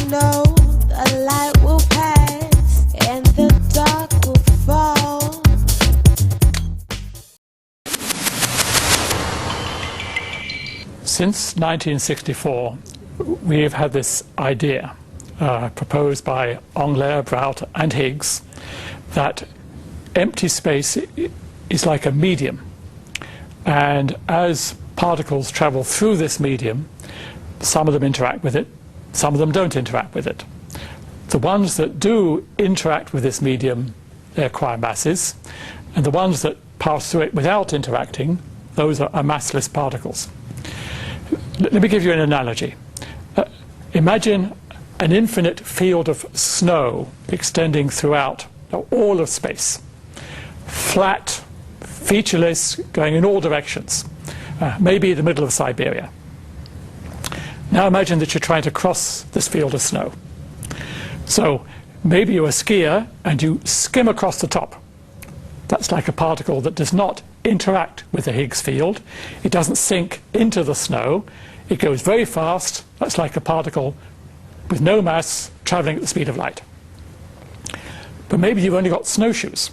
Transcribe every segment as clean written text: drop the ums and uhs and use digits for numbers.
know the light will pass and the dark will fall. Since 1964, we've had this idea proposed by Englert, Brout and Higgs that empty space is like a medium, and as particles travel through this medium, some of them interact with it, some of them don't interact with it. The ones that do interact with this medium, they acquire masses, and the ones that pass through it without interacting, those are massless particles. Let me give you an analogy. Imagine an infinite field of snow extending throughout all of space. Flat, featureless, going in all directions. Maybe the middle of Siberia. Now imagine that you're trying to cross this field of snow. So maybe you're a skier and you skim across the top. That's like a particle that does not interact with the Higgs field. It doesn't sink into the snow. It goes very fast. That's like a particle with no mass traveling at the speed of light. But maybe you've only got snowshoes.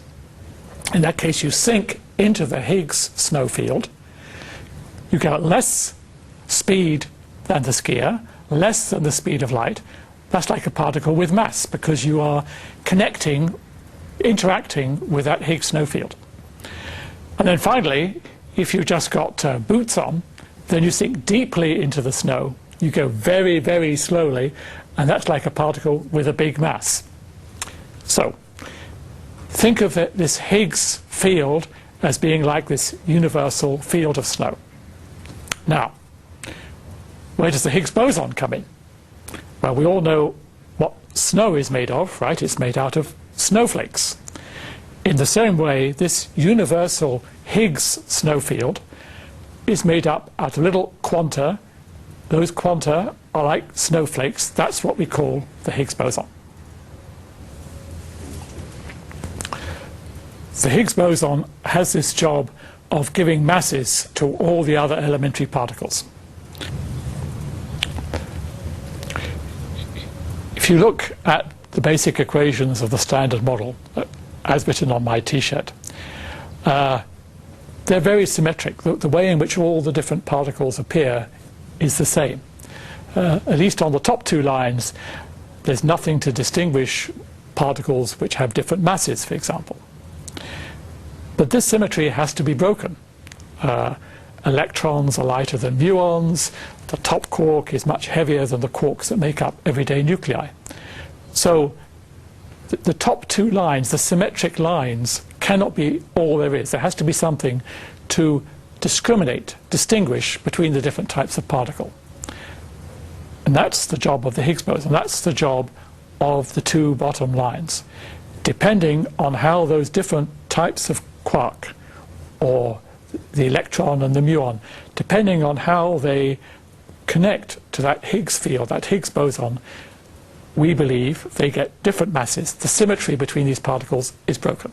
In that case, you sink into the Higgs snow field. You get less speed than the skier, less than the speed of light. That's like a particle with mass because you are connecting, interacting with that Higgs snow field. And then finally, if you've just got boots on, then you sink deeply into the snow. You go very, very slowly, and that's like a particle with a big mass. So think of this Higgs field as being like this universal field of snow. Now, where does the Higgs boson come in? Well, we all know what snow is made of, right? It's made out of snowflakes. In the same way, this universal Higgs snow field is made up out of little quanta. Those quanta are like snowflakes. That's what we call the Higgs boson. The Higgs boson has this job of giving masses to all the other elementary particles. If you look at the basic equations of the Standard Model, as written on my t-shirt, they're very symmetric. The way in which all the different particles appear is the same. At least on the top two lines, there's nothing to distinguish particles which have different masses, for example. But this symmetry has to be broken. Electrons are lighter than muons. The top quark is much heavier than the quarks that make up everyday nuclei. So the top two lines, the symmetric lines, cannot be all there is. There has to be something to discriminate, distinguish between the different types of particle. And that's the job of the Higgs boson. That's the job of the two bottom lines. Depending on how those different types of quark, or the electron and the muon, depending on how they connect to that Higgs field, that Higgs boson, we believe they get different masses. The symmetry between these particles is broken.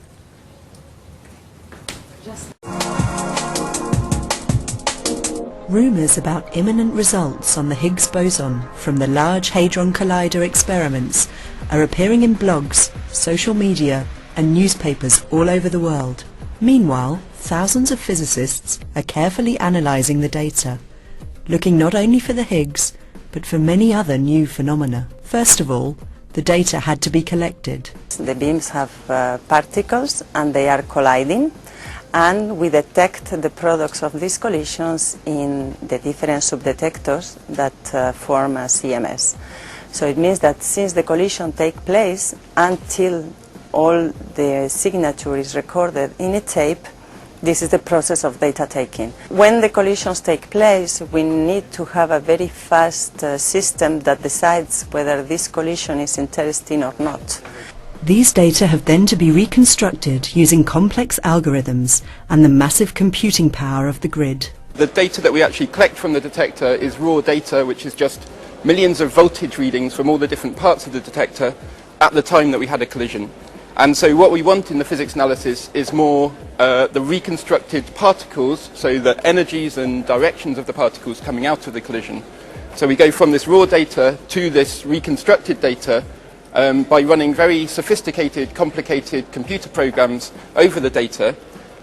Rumours about imminent results on the Higgs boson from the Large Hadron Collider experiments are appearing in blogs, social media and newspapers all over the world. Meanwhile, thousands of physicists are carefully analysing the data, looking not only for the Higgs, but for many other new phenomena. First of all, the data had to be collected. The beams have particles and they are colliding, and we detect the products of these collisions in the different subdetectors that form a CMS. So it means that since the collision takes place until all the signature is recorded in a tape, this is the process of data taking. When the collisions take place, we need to have a very fast system that decides whether this collision is interesting or not. These data have then to be reconstructed using complex algorithms and the massive computing power of the grid. The data that we actually collect from the detector is raw data, which is just millions of voltage readings from all the different parts of the detector at the time that we had a collision. And so what we want in the physics analysis is more the reconstructed particles, so the energies and directions of the particles coming out of the collision. So we go from this raw data to this reconstructed data by running very sophisticated, complicated computer programs over the data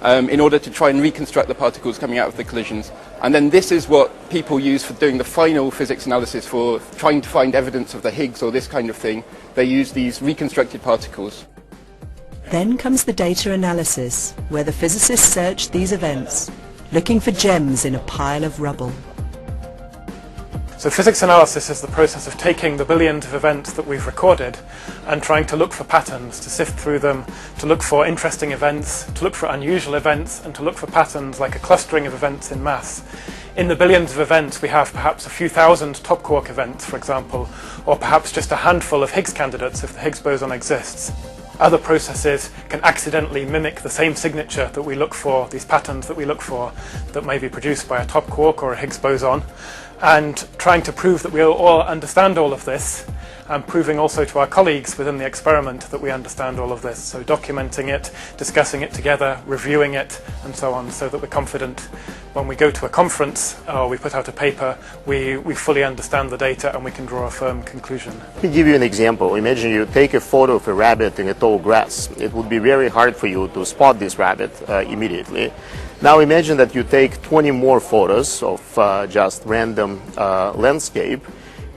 in order to try and reconstruct the particles coming out of the collisions. And then this is what people use for doing the final physics analysis, for trying to find evidence of the Higgs or this kind of thing. They use these reconstructed particles. Then comes the data analysis, where the physicists search these events, looking for gems in a pile of rubble. So physics analysis is the process of taking the billions of events that we've recorded and trying to look for patterns, to sift through them, to look for interesting events, to look for unusual events, and to look for patterns like a clustering of events in mass. In the billions of events, we have perhaps a few thousand top quark events, for example, or perhaps just a handful of Higgs candidates if the Higgs boson exists. Other processes can accidentally mimic the same signature that we look for, these patterns that we look for, that may be produced by a top quark or a Higgs boson. And trying to prove that we all understand all of this, and proving also to our colleagues within the experiment that we understand all of this. So documenting it, discussing it together, reviewing it, and so on, so that we're confident when we go to a conference or we put out a paper, we fully understand the data and we can draw a firm conclusion. Let me give you an example. Imagine you take a photo of a rabbit in a tall grass. It would be very hard for you to spot this rabbit immediately. Now imagine that you take 20 more photos of just random landscape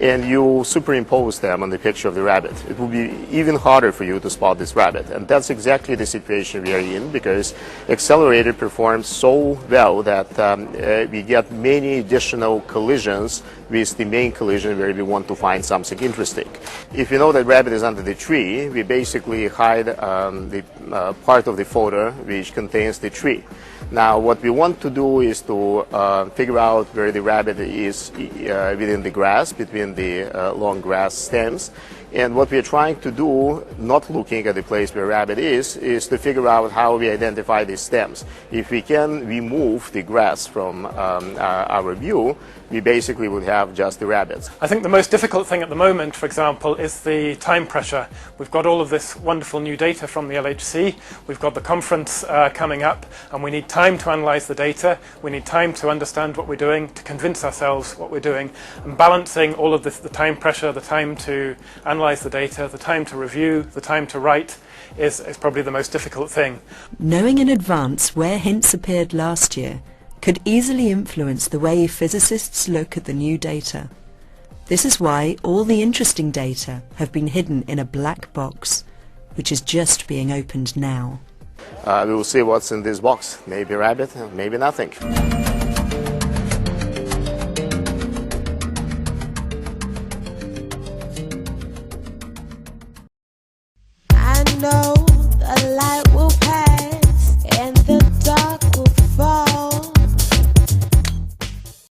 and you superimpose them on the picture of the rabbit. It will be even harder for you to spot this rabbit. And that's exactly the situation we are in, because accelerator performs so well that we get many additional collisions with the main collision where we want to find something interesting. If you know that rabbit is under the tree, we basically hide the part of the photo which contains the tree. Now what we want to do is to figure out where the rabbit is within the grass, between the long grass stems. And what we are trying to do, not looking at the place where rabbit is to figure out how we identify these stems. If we can remove the grass from our view, we basically would have just the rabbits. I think the most difficult thing at the moment, for example, is the time pressure. We've got all of this wonderful new data from the LHC, we've got the conference coming up, and we need time to analyse the data, we need time to understand what we're doing, to convince ourselves what we're doing, and balancing all of this, the time pressure, the time to analyse the data, the time to review, the time to write, is probably the most difficult thing. Knowing in advance where hints appeared last year could easily influence the way physicists look at the new data. This is why all the interesting data have been hidden in a black box, which is just being opened now. We will see what's in this box. Maybe a rabbit, maybe nothing. I know